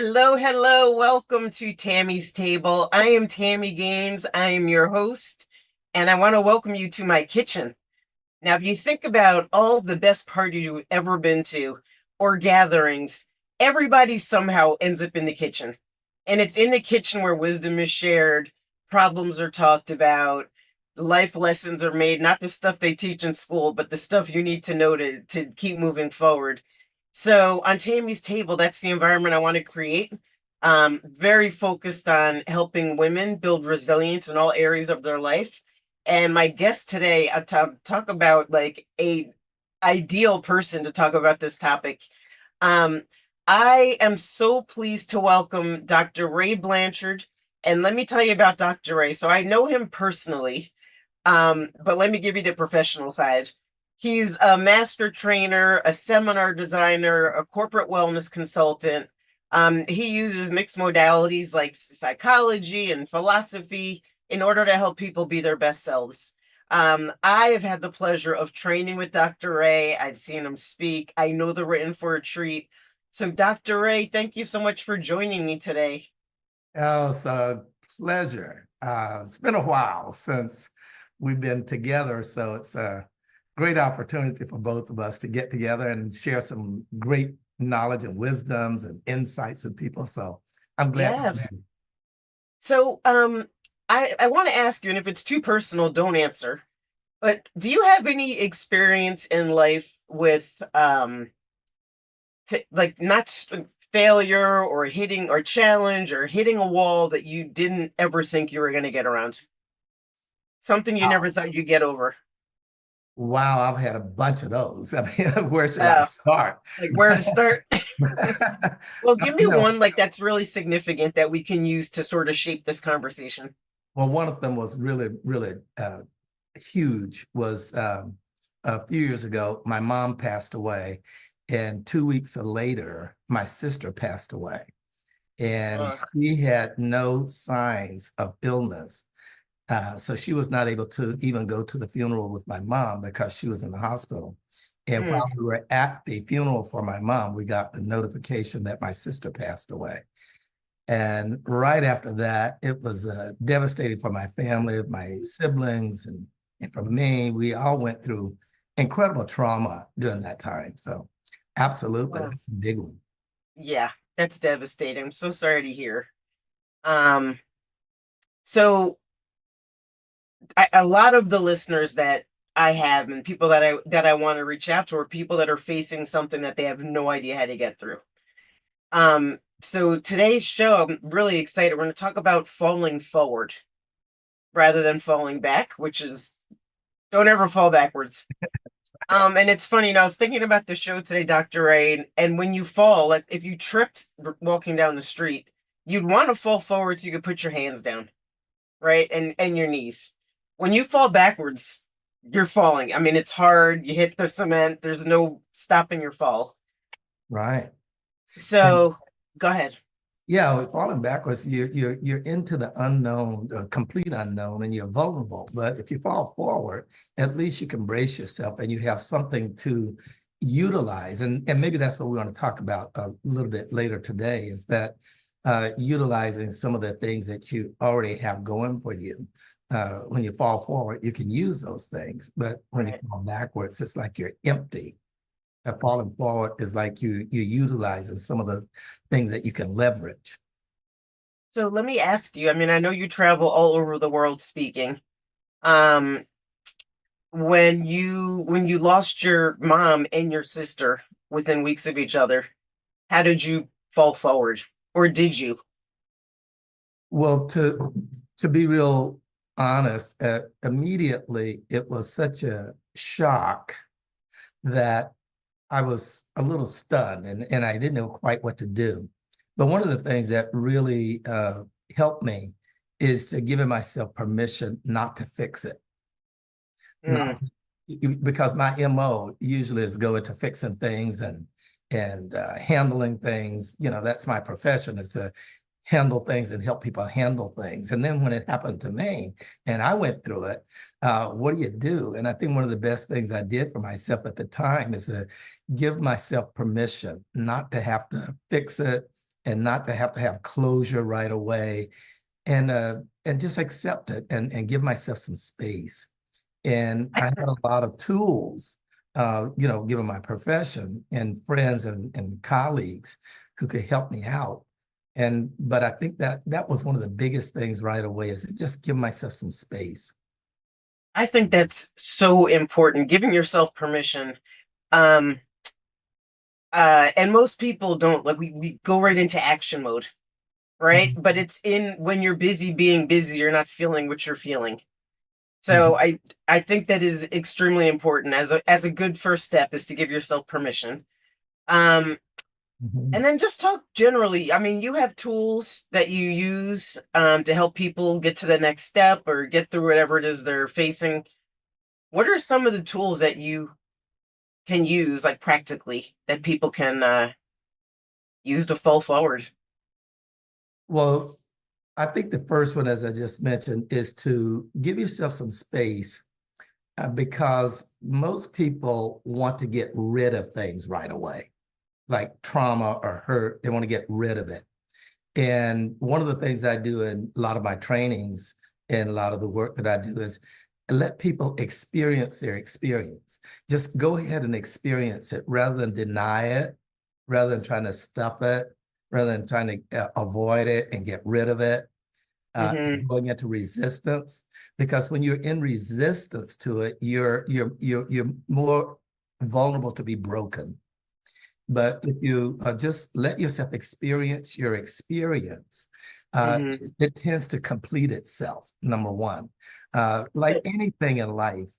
Hello, hello. Welcome to Tammy's Table. I am Tammy Gaines. I am your host, and I want to welcome you to my kitchen. Now, if you think about all the best parties you've ever been to or gatherings, everybody somehow ends up in the kitchen. And it's in the kitchen where wisdom is shared, problems are talked about, life lessons are made, not the stuff they teach in school, but the stuff you need to know to keep moving forward. So on Tammy's Table, that's the environment I want to create. Very focused on helping women build resilience in all areas of their life. And my guest today, I'll talk about like a ideal person to talk about this topic. Um, I am so pleased to welcome Dr. Ray Blanchard. And let me tell you about Dr. Ray. So I know him personally, but let me give you the professional side. He's a master trainer, a seminar designer, a corporate wellness consultant. He uses mixed modalities like psychology and philosophy in order to help people be their best selves. I have had the pleasure of training with Dr. Ray. I've seen him speak. I know they're written for a treat. So, Dr. Ray, thank you so much for joining me today. Oh, it's a pleasure. It's been a while since we've been together, so it's a great opportunity for both of us to get together and share some great knowledge and wisdoms and insights with people. So I'm glad to be Yes. here. So, I want to ask you, and if it's too personal, don't answer. But do you have any experience in life with like not failure or hitting or challenge or hitting a wall that you didn't ever think you were going to get around? Something you never Wow. thought you'd get over. Wow, I've had a bunch of those. I mean, where should I Uh, start? like where to start? Well, give me You know, one like that's really significant that we can use to sort of shape this conversation. well, one of them was really huge. Was a few years ago, my mom passed away, and 2 weeks later, my sister passed away, and Uh, she had no signs of illness. So she was not able to even go to the funeral with my mom because she was in the hospital. And mm, while we were at the funeral for my mom, we got the notification that my sister passed away. And right after that, it was devastating for my family, my siblings, and for me. We all went through incredible trauma during that time. So, absolutely, uh, that's a big one. yeah, that's devastating. I'm so sorry to hear. Um, so a lot of the listeners that I have and people that I want to reach out to are people that are facing something that they have no idea how to get through. So today's show, I'm really excited. We're going to talk about falling forward rather than falling back, which is don't ever fall backwards. And it's funny, I was thinking about the show today, Dr. Ray, and when you fall, like if you tripped walking down the street, you'd want to fall forward so you could put your hands down, right? And your knees. When you fall backwards, you're falling. I mean, it's hard. You hit the cement. There's no stopping your fall. Right. And So go ahead. yeah, with falling backwards, you're into the unknown, complete unknown, and you're vulnerable. But if you fall forward, at least you can brace yourself and you have something to utilize. And maybe that's what we want to talk about a little bit later today, is that utilizing some of the things that you already have going for you. When you fall forward, you can use those things. But when you Right. fall backwards, it's like you're empty. Falling forward is like you utilizing some of the things that you can leverage. So let me ask you, I mean, I know you travel all over the world speaking. Um, when you lost your mom and your sister within weeks of each other, how did you fall forward? Or did you? Well, to be real honest, immediately it was such a shock that I was a little stunned, and I didn't know quite what to do. But one of the things that really helped me is to giving myself permission not to fix it. Not Mm, because my MO usually is go into fixing things and handling things. You know, that's my profession, is to handle things and help people handle things. And then when it happened to me and I went through it, what do you do? And I think one of the best things I did for myself at the time is to give myself permission not to have to fix it and not to have closure right away, and just accept it and give myself some space. And I had a lot of tools, given my profession, and friends and colleagues who could help me out. But I think that was one of the biggest things right away, is to just give myself some space. I think that's so important, giving yourself permission. Um, and most people don't, like, we go right into action mode, right? Mhm. But it's in when you're busy being busy, you're not feeling what you're feeling. Mhm. So I think that is extremely important as a good first step, is to give yourself permission. Um, Mhm. and then just talk generally. I mean, you have tools that you use to help people get to the next step or get through whatever it is they're facing. What are some of the tools that you can use, like practically, that people can use to fall forward? Well, I think the first one, as I just mentioned, is to give yourself some space, because most people want to get rid of things right away, like trauma or hurt. They want to get rid of it. And one of the things I do in a lot of my trainings and a lot of the work that I do is let people experience their experience. Just go ahead and experience it rather than deny it, rather than trying to stuff it, rather than trying to avoid it and get rid of it, Hmm. and going into resistance. Because when you're in resistance to it, you're more vulnerable to be broken. But if you just let yourself experience your experience, Hmm. it tends to complete itself, number one. Like anything in life,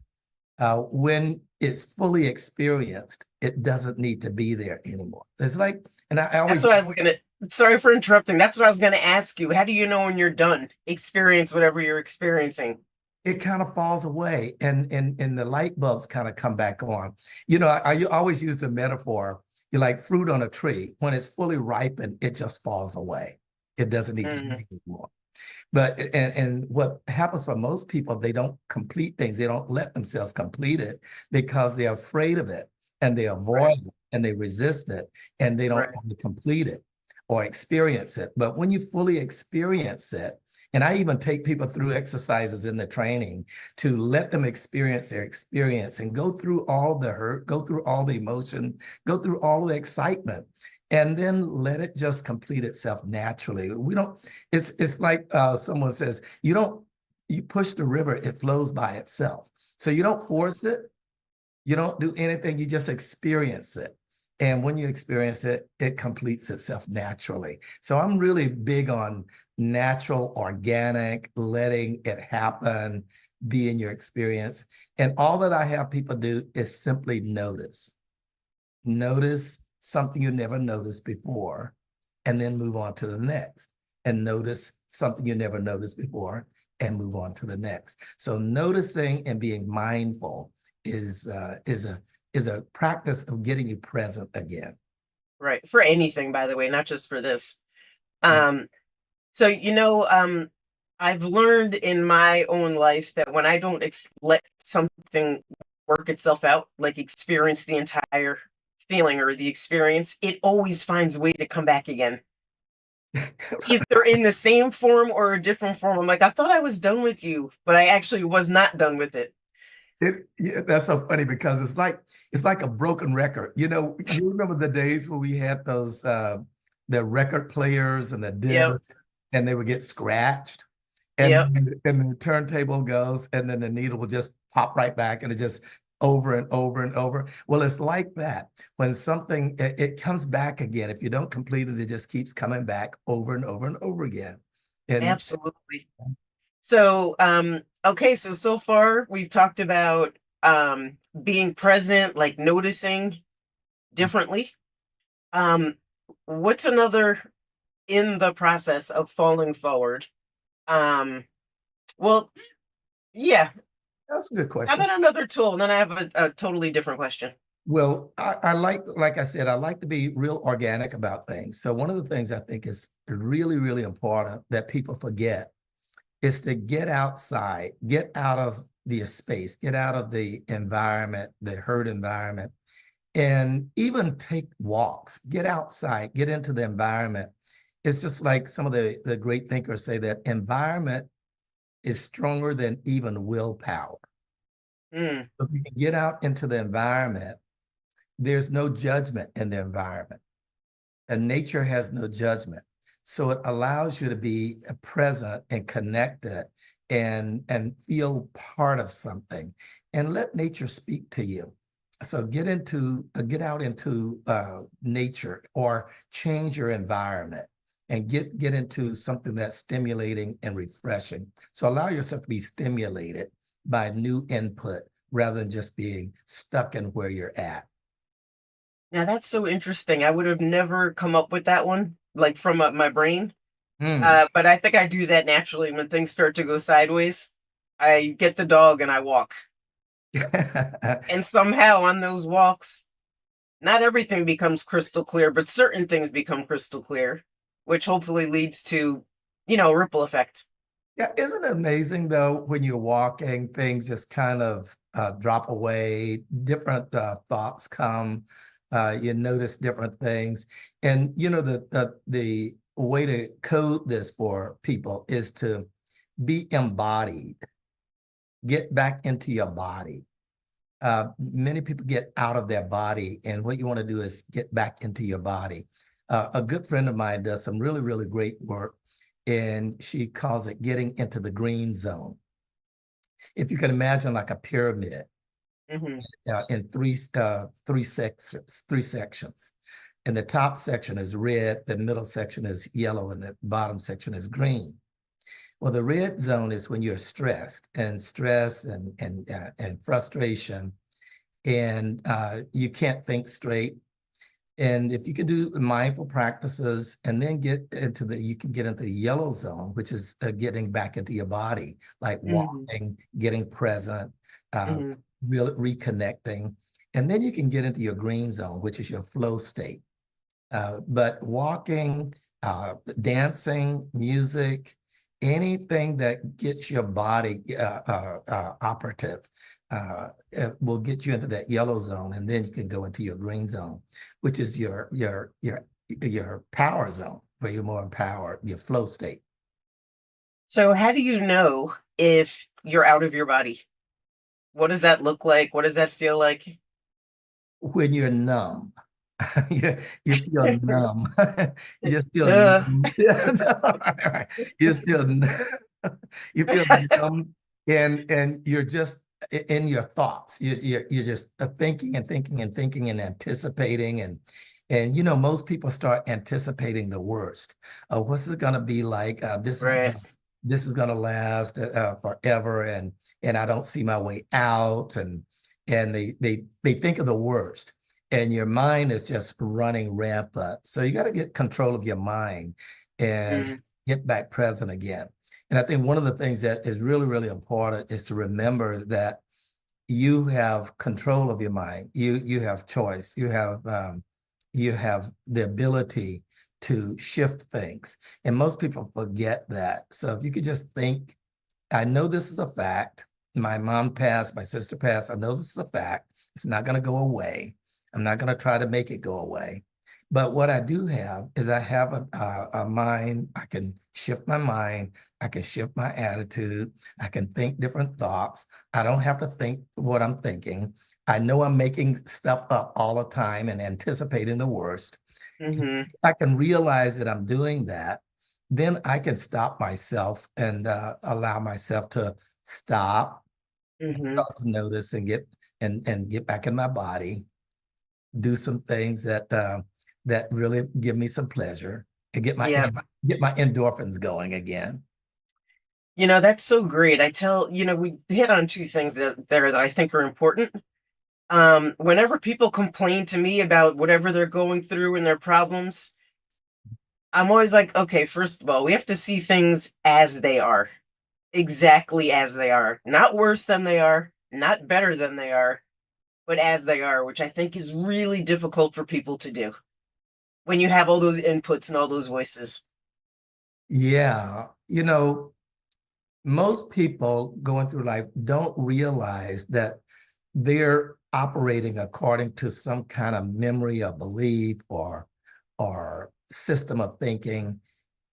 when it's fully experienced, it doesn't need to be there anymore. It's like, and I That's always, what I was gonna. Sorry for interrupting. That's what I was gonna ask you. How do you know when you're done? Experience whatever you're experiencing. it kind of falls away, and the light bulbs kind of come back on. I always use the metaphor, you like fruit on a tree. When it's fully ripened, it just falls away. It doesn't need to Hmm. be anymore. But and what happens for most people, they don't complete things. They don't let themselves complete it because they're afraid of it, and they Right. avoid it, and they resist it, and they don't Right. want to complete it or experience it. But when you fully experience it, and I even take people through exercises in the training to let them experience their experience and go through all the hurt, go through all the emotion, go through all the excitement, and then let it just complete itself naturally. We don't, it's like someone says, you push the river, it flows by itself. So you don't force it, you don't do anything, you just experience it. And when you experience it, it completes itself naturally. So I'm really big on natural, organic, letting it happen, be in your experience. And all that I have people do is simply notice. Notice something you never noticed before, and then move on to the next. And notice something you never noticed before, and move on to the next. So noticing and being mindful is a practice of getting you present again. Right. For anything, by the way, not just for this. Yeah. Um, so I've learned in my own life that when I don't let something work itself out, like experience the entire feeling or the experience, it always finds a way to come back again, either in the same form or a different form. I'm like, I thought I was done with you, but I actually was not done with it. Yeah, that's so funny because it's like a broken record. You remember the days when we had those the record players and the Yep. discs, and they would get scratched, and Yep. and the turntable goes, and then the needle will just pop right back, and it just over and over and over. Well, it's like that. When something it comes back again. If you don't complete it, it just keeps coming back over and over and over again. And Absolutely. So, okay, so far we've talked about being present, like noticing differently. Um, what's another in the process of falling forward? Um, well, yeah. that's a good How question. about another tool? And then I have a totally different question. Well, I like I said, I like to be real organic about things. So one of the things I think is really, really important that people forget is to get outside, get out of the space, get out of the environment, the hurt environment, and even take walks, get outside, get into the environment, It's just like some of the great thinkers say that environment is stronger than even willpower. Mm. If you can get out into the environment, there's no judgment in the environment, and nature has no judgment. So it allows you to be present and connected and feel part of something and let nature speak to you. So get out into nature or change your environment and get into something that's stimulating and refreshing. So allow yourself to be stimulated by new input rather than just being stuck in where you're at. Now that's so interesting. I would have never come up with that one, like from my brain. Mm. But I think I do that naturally when things start to go sideways. I get the dog and I walk. And somehow on those walks, not everything becomes crystal clear, but certain things become crystal clear, which hopefully leads to, ripple effect. Yeah, isn't it amazing though, when you're walking, things just kind of drop away, different thoughts come, you notice different things. And you know, the way to code this for people is to be embodied, get back into your body. Many people get out of their body, and what you want to do is get back into your body. A good friend of mine does some really, really great work, and she calls it getting into the green zone. If you can imagine like a pyramid Hmm. in three sections, three sections. And the top section is red, the middle section is yellow, and the bottom section is green. Well, the red zone is when you're stressed and stress and frustration, and you can't think straight. And if you can do mindful practices and then you can get into the yellow zone, which is getting back into your body, like Hmm. walking, getting present, uh, Hmm. really reconnecting. And then you can get into your green zone, which is your flow state. But walking, dancing, music, anything that gets your body operative will get you into that yellow zone, and then you can go into your green zone, which is your power zone, where you're more empowered, your flow state. So, how do you know if you're out of your body? What does that look like? What does that feel like? When you're numb. you, you feel numb. You just feel Duh. numb. Yeah, no, right. You just feel you feel numb, and you're just in your thoughts. You're just thinking and thinking and thinking and anticipating and you know, most people start anticipating the worst. What's it going to be like? Right. This is going to last forever, and I don't see my way out, and they think of the worst, and your mind is just running rampant. So you got to get control of your mind and Mm. get back present again. And I think one of the things that is really, really important is to remember that you have control of your mind. You have choice. You have the ability to shift things. And most people forget that. So if you could just think, I know this is a fact. My mom passed, my sister passed. I know this is a fact. It's not going to go away. I'm not going to try to make it go away. But what I do have is I have a mind. I can shift my mind. I can shift my attitude. I can think different thoughts. I don't have to think what I'm thinking. I know I'm making stuff up all the time and anticipating the worst. Hmm. I can realize that I'm doing that, then I can stop myself and allow myself to stop, Hmm. start to notice, and get back in my body, do some things that really give me some pleasure, and Yeah. get my endorphins going again. That's so great. We hit on two things that I think are important. Whenever people complain to me about whatever they're going through and their problems, I'm always like, okay, first of all, we have to see things as they are, exactly as they are, not worse than they are, not better than they are, but as they are, which I think is really difficult for people to do when you have all those inputs and all those voices. Yeah, you know, most people going through life don't realize that they're operating according to some kind of memory or belief or system of thinking,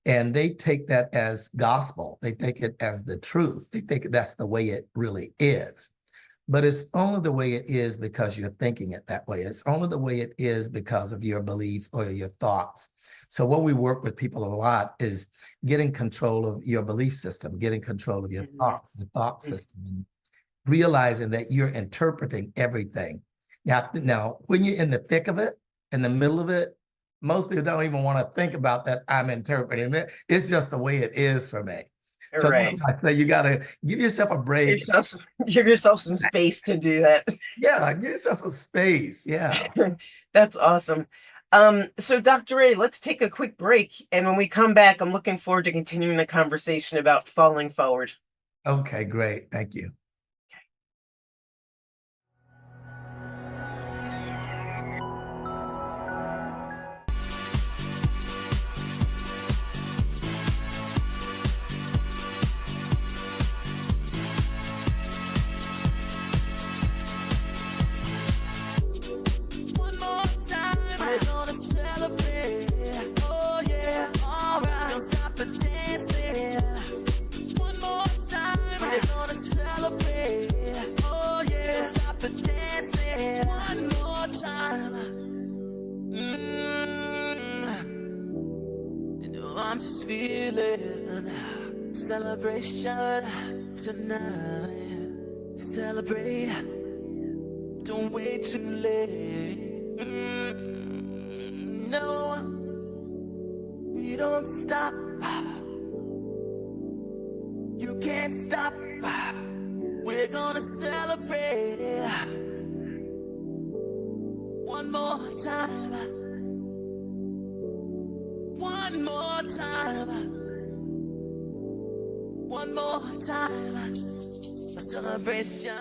and they take that as gospel. They take it as the truth. They think that's the way it really is. But it's only the way it is because you're thinking it that way. It's only the way it is because of your belief or your thoughts. So what we work with people a lot is getting control of your belief system, getting control of your thoughts, your thought system, and realizing that you're interpreting everything. Now, when you're in the thick of it, in the middle of it, most people don't even want to think about that I'm interpreting it. It's just the way it is for me. So that's Right. why I say you got to give yourself a break. Give yourself some space to do that. Yeah, give yourself some space. Yeah. That's awesome. So Dr. Ray, let's take a quick break. And when we come back, I'm looking forward to continuing the conversation about falling forward. Okay, great. Thank you. I'm just feeling celebration tonight. Celebrate, don't wait too late. No, we don't stop. You can't stop. We're gonna celebrate one more time. One more time. One more time. A celebration.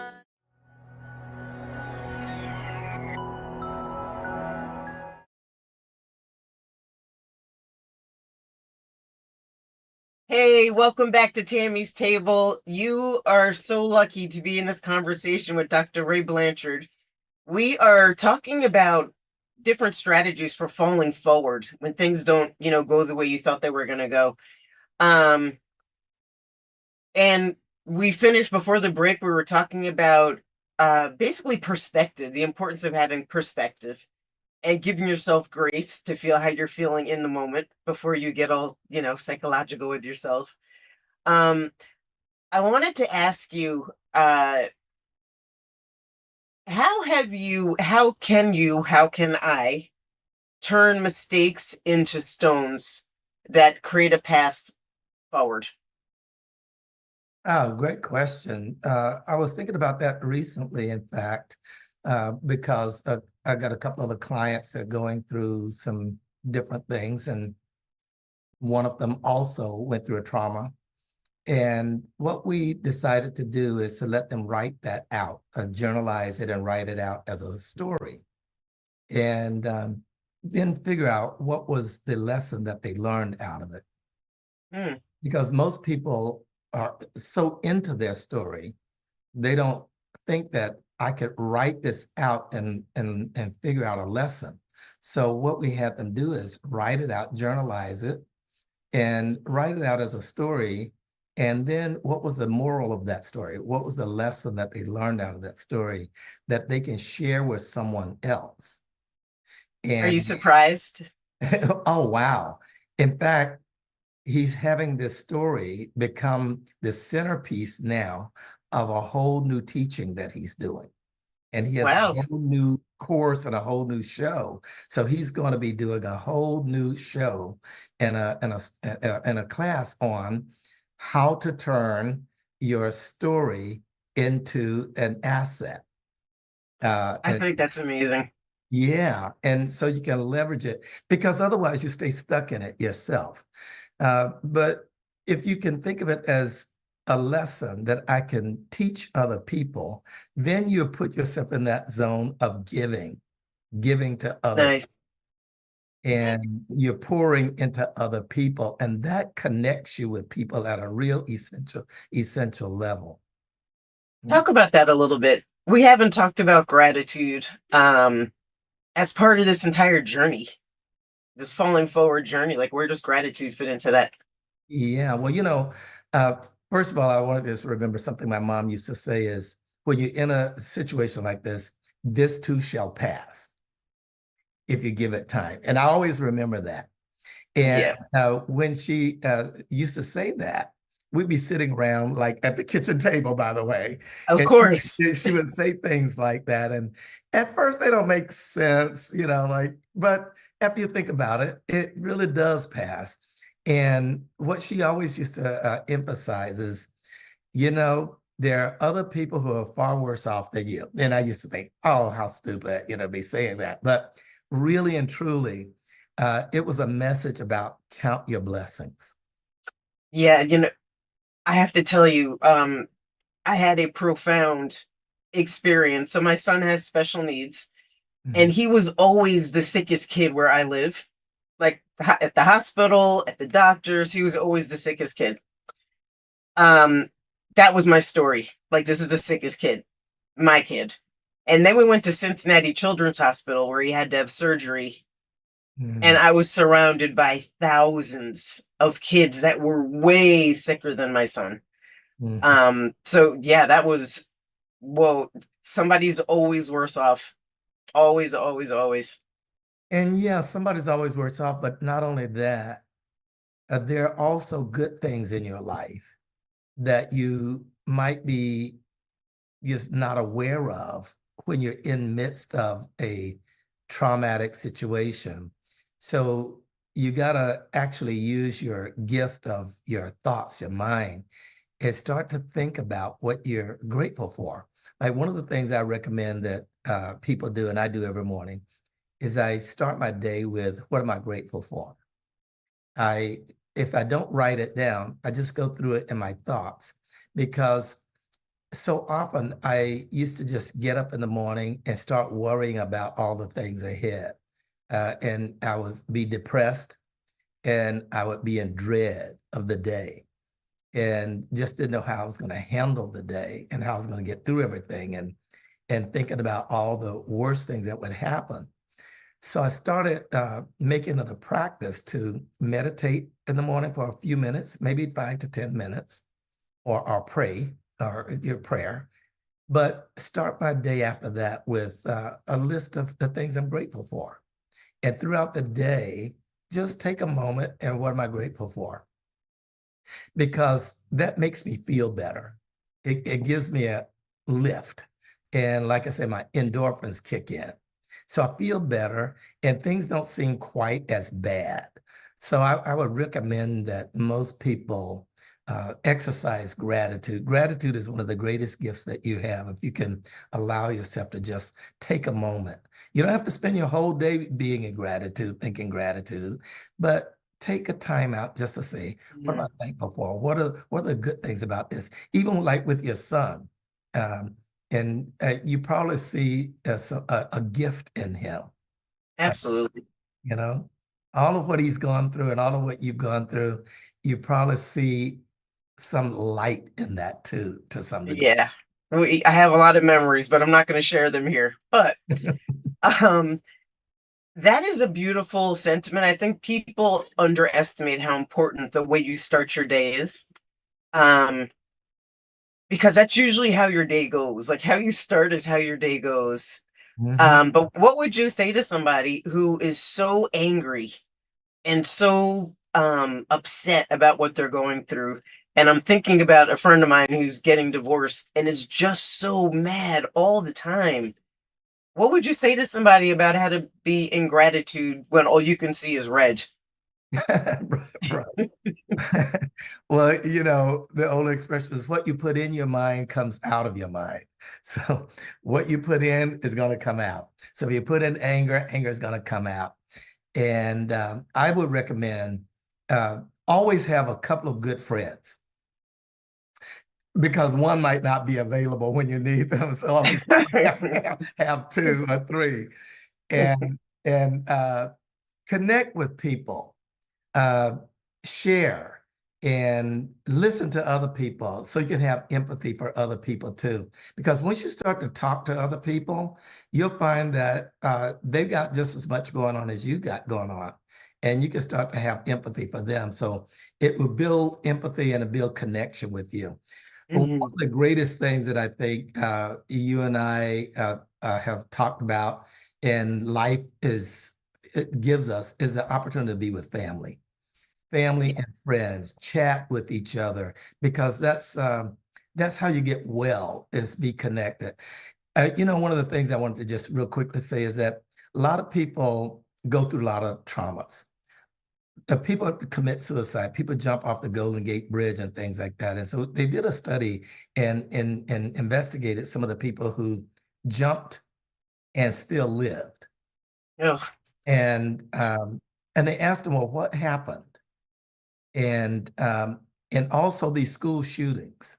Hey, welcome back to Tammy's Table. You are so lucky to be in this conversation with Dr. Ray Blanchard. We are talking about different strategies for falling forward when things don't, go the way you thought they were going to go. And we finished before the break. We were talking about basically perspective, the importance of having perspective and giving yourself grace to feel how you're feeling in the moment before you get all, psychological with yourself. I wanted to ask you, how can I turn mistakes into stones that create a path forward? Oh, great question. I was thinking about that recently, in fact, because I got a couple of the clients that are going through some different things, and one of them also went through a trauma. And what we decided to do is to let them write that out, journalize it and write it out as a story. And then figure out what was the lesson that they learned out of it. Because most people are so into their story, they don't think that I could write this out and figure out a lesson. So what we had them do is write it out, journalize it, and write it out as a story. And then what was the moral of that story? What was the lesson that they learned out of that story that they can share with someone else? Are you surprised? Oh, wow. In fact, he's having this story become the centerpiece now of a whole new teaching that he's doing. And he has a whole new course and a whole new show. So he's going to be doing a whole new show and a class on how to turn your story into an asset. I think that's amazing. Yeah, and so you can leverage it, because otherwise you stay stuck in it yourself. But if you can think of it as a lesson that I can teach other people, then you put yourself in that zone of giving to others. Nice. And you're pouring into other people, and that connects you with people at a real essential level. Talk about that a little bit. We haven't talked about gratitude as part of this entire journey. this falling forward journey? Like, where does gratitude fit into that? Yeah, well, uh, first of all, I wanted to just remember something my mom used to say is when you're in a situation like this too shall pass if you give it time. And I always remember that. And Yeah, when she used to say that, we'd be sitting around like at the kitchen table, by the way, of and course. she would say things like that. And at first they don't make sense, but after you think about it, it really does pass. And what she always used to emphasize is, there are other people who are far worse off than you. And I used to think, oh, how stupid, be saying that. But really and truly, it was a message about count your blessings. Yeah, I have to tell you, I had a profound experience. So my son has special needs, and Mhm. he was always the sickest kid where I live. Like at the hospital, at the doctors, he was always the sickest kid. Um, that was my story. Like, this is the sickest kid, my kid. And then we went to Cincinnati Children's Hospital where he had to have surgery. And Mhm. I was surrounded by thousands of kids that were way sicker than my son. Mhm. So yeah, that was, whoa, somebody's always worse off. Always, always, always. And yeah, somebody's always worse off, but not only that, there are also good things in your life that you might be just not aware of when you're in midst of a traumatic situation. So you got to actually use your gift of your thoughts, your mind, and start to think about what you're grateful for. Like one of the things I recommend that people do, and I do every morning, is I start my day with what am I grateful for? I If I don't write it down, I just go through it in my thoughts because so often I used to just get up in the morning and start worrying about all the things ahead. And I would be depressed and I would be in dread of the day and just didn't know how I was going to handle the day and how I was going to get through everything and thinking about all the worst things that would happen. So I started making it a practice to meditate in the morning for a few minutes, maybe 5 to 10 minutes, or pray or your prayer. But start my day after that with a list of the things I'm grateful for. And throughout the day, just take a moment and what am I grateful for? Because that makes me feel better. It gives me a lift. And like I said, my endorphins kick in. So I feel better and things don't seem quite as bad. So I would recommend that most people exercise gratitude. Gratitude is one of the greatest gifts that you have if you can allow yourself to just take a moment. You don't have to spend your whole day being in gratitude, thinking gratitude, but take a time out just to say, what am Mhm. I thankful for? What are the good things about this? Even like with your son, um, and you probably see a gift in him. Uh, Absolutely. you know, all of what he's gone through and all of what you've gone through, you probably see some light in that too, to some degree. Yeah. I have a lot of memories, but I'm not going to share them here. But um, that is a beautiful sentiment. I think people underestimate how important the way you start your day is. Um, because that's usually how your day goes. Like, how you start is how your day goes. Mhm. But what would you say to somebody who is so angry and so upset about what they're going through? And I'm thinking about a friend of mine who's getting divorced and is just so mad all the time. What would you say to somebody about how to be in gratitude when all you can see is red? Right. Well, the old expression is what you put in your mind comes out of your mind. So what you put in is going to come out. So if you put in anger, anger is going to come out. And I would recommend always have a couple of good friends because one might not be available when you need them. So always have, have two or three and connect with people, uh, share. and listen to other people so you can have empathy for other people too. Because once you start to talk to other people, you'll find that they've got just as much going on as you got going on. And you can start to have empathy for them. So it will build empathy and build connection with you. One Mhm. of the greatest things that I think you and I have talked about in life it gives us is the opportunity to be with family and friends, chat with each other, because that's how you get well, is be connected. One of the things I wanted to just real quickly say is that a lot of people go through a lot of traumas. People commit suicide, people jump off the Golden Gate Bridge and things like that. And so they did a study and investigated some of the people who jumped and still lived. Ugh, And they asked them, well, what happened? And also these school shootings.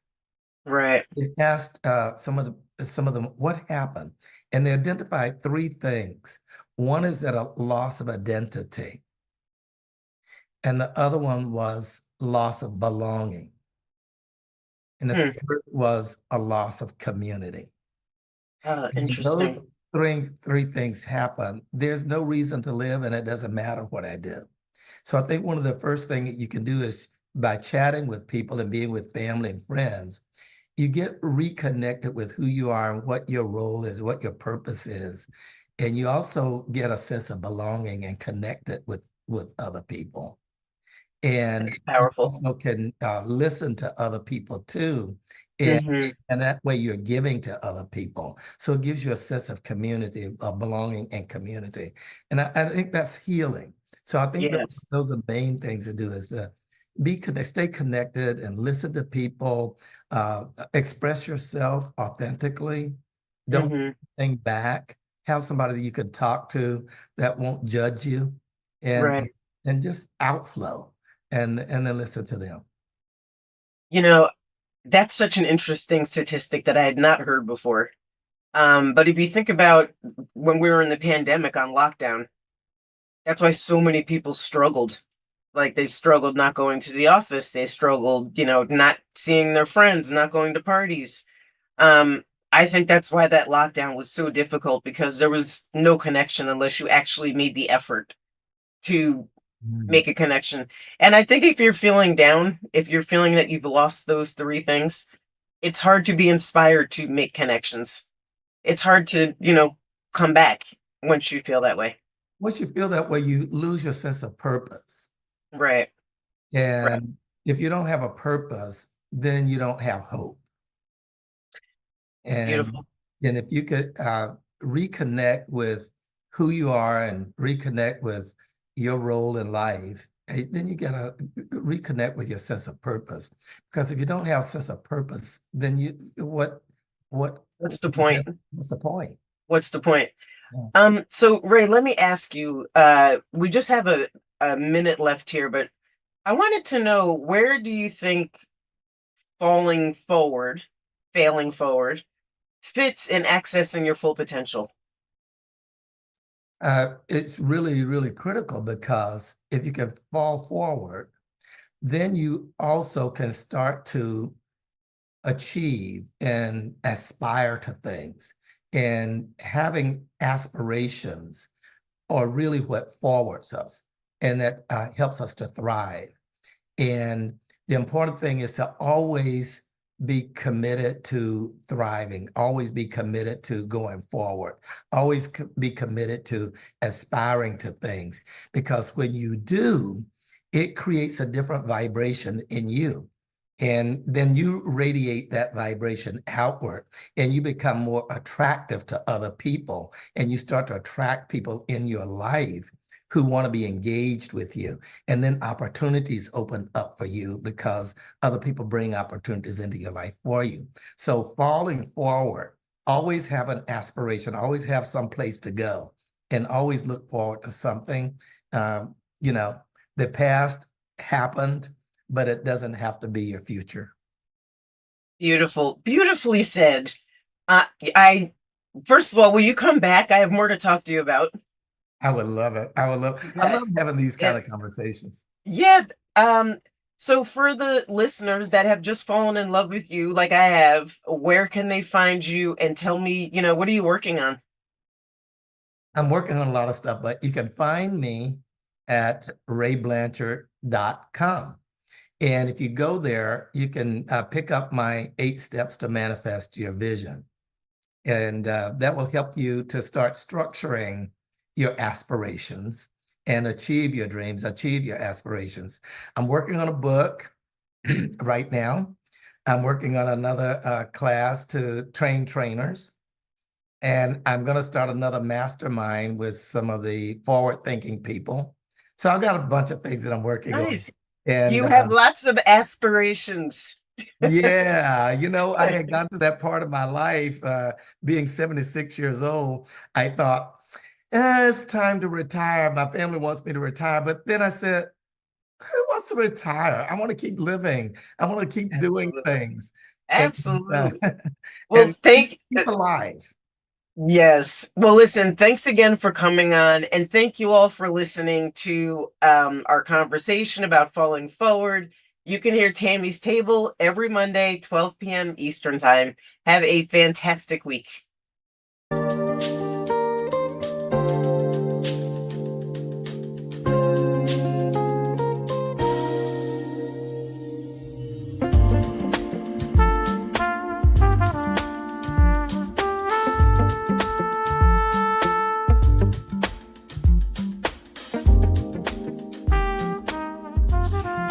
right. They asked some of them what happened, and they identified three things. One is that a loss of identity, and the other one was loss of belonging, and the Hmm. third was a loss of community. When those Interesting. three things happen, there's no reason to live, and it doesn't matter what I do. So I think one of the first things that you can do is by chatting with people and being with family and friends, you get reconnected with who you are and what your role is, what your purpose is. And you also get a sense of belonging and connected with other people. And That's you powerful. also can listen to other people too. And, Hmm. and that way you're giving to other people. So it gives you a sense of community, of belonging and community. And I think that's healing. So I think Yes. those are the main things to do is stay connected and listen to people, express yourself authentically. Don't Hmm. think back. Have somebody that you can talk to that won't judge you, and Right. and just outflow and then listen to them. You know, that's such an interesting statistic that I had not heard before. But if you think about when we were in the pandemic on lockdown, that's why so many people struggled. Like they struggled not going to the office. They struggled, not seeing their friends, not going to parties. Um, I think that's why that lockdown was so difficult because there was no connection unless you actually made the effort to Mm. make a connection. And I think if you're feeling down, if you're feeling that you've lost those three things, it's hard to be inspired to make connections. It's hard to, come back once you feel that way. Once you feel that way, you lose your sense of purpose. Right. Right. And if you don't have a purpose, then you don't have hope. And Beautiful. and if you could reconnect with who you are and reconnect with your role in life, then you gotta reconnect with your sense of purpose. Because if you don't have a sense of purpose, then what What's the point? what's the point? What's the point? Yeah. So Ray, let me ask you, we just have a minute left here, but I wanted to know, where do you think falling forward, failing forward, fits in accessing your full potential? It's really, really critical because if you can fall forward, then you also can start to achieve and aspire to things. And having aspirations are really what forwards us, and that helps us to thrive. And the important thing is to always be committed to thriving, always be committed to going forward, always be committed to aspiring to things. Because when you do, it creates a different vibration in you. And then you radiate that vibration outward and you become more attractive to other people. And you start to attract people in your life who want to be engaged with you. And then opportunities open up for you because other people bring opportunities into your life for you. So falling forward, always have an aspiration, always have some place to go, and always look forward to something. Um, you know, the past happened, but it doesn't have to be your future. Beautiful, beautifully said. I First of all, will you come back? I have more to talk to you about. I would love it. I Yeah, love having these kind yeah, of conversations. yeah. So for the listeners that have just fallen in love with you, like I have, where can they find you? And tell me, what are you working on? I'm working on a lot of stuff, but you can find me at rayblanchard.com. And if you go there, you can pick up my 8 steps to manifest your vision. And that will help you to start structuring your aspirations and achieve your dreams, achieve your aspirations. I'm working on a book right now. I'm working on another class to train trainers. And I'm going to start another mastermind with some of the forward-thinking people. So I've got a bunch of things that I'm working on. Nice. And You have lots of aspirations. yeah, I had gotten to that part of my life, being 76 years old. I thought, it's time to retire. My family wants me to retire. But then I said, who wants to retire? I want to keep living. I want to keep doing things. Absolutely. And, Well, keep alive. Yes. Well, listen, thanks again for coming on. And thank you all for listening to our conversation about falling forward. You can hear Tammy's Table every Monday, 12 p.m. Eastern Time. Have a fantastic week.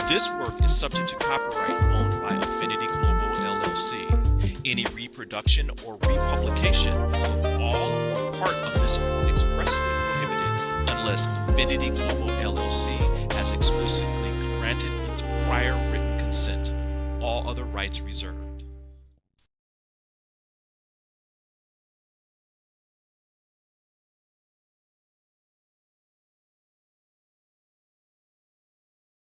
This work is subject to copyright owned by Affinity Global LLC. Any reproduction or republication of all or part of this is expressly prohibited unless Affinity Global LLC has explicitly granted its prior written consent. All other rights reserved.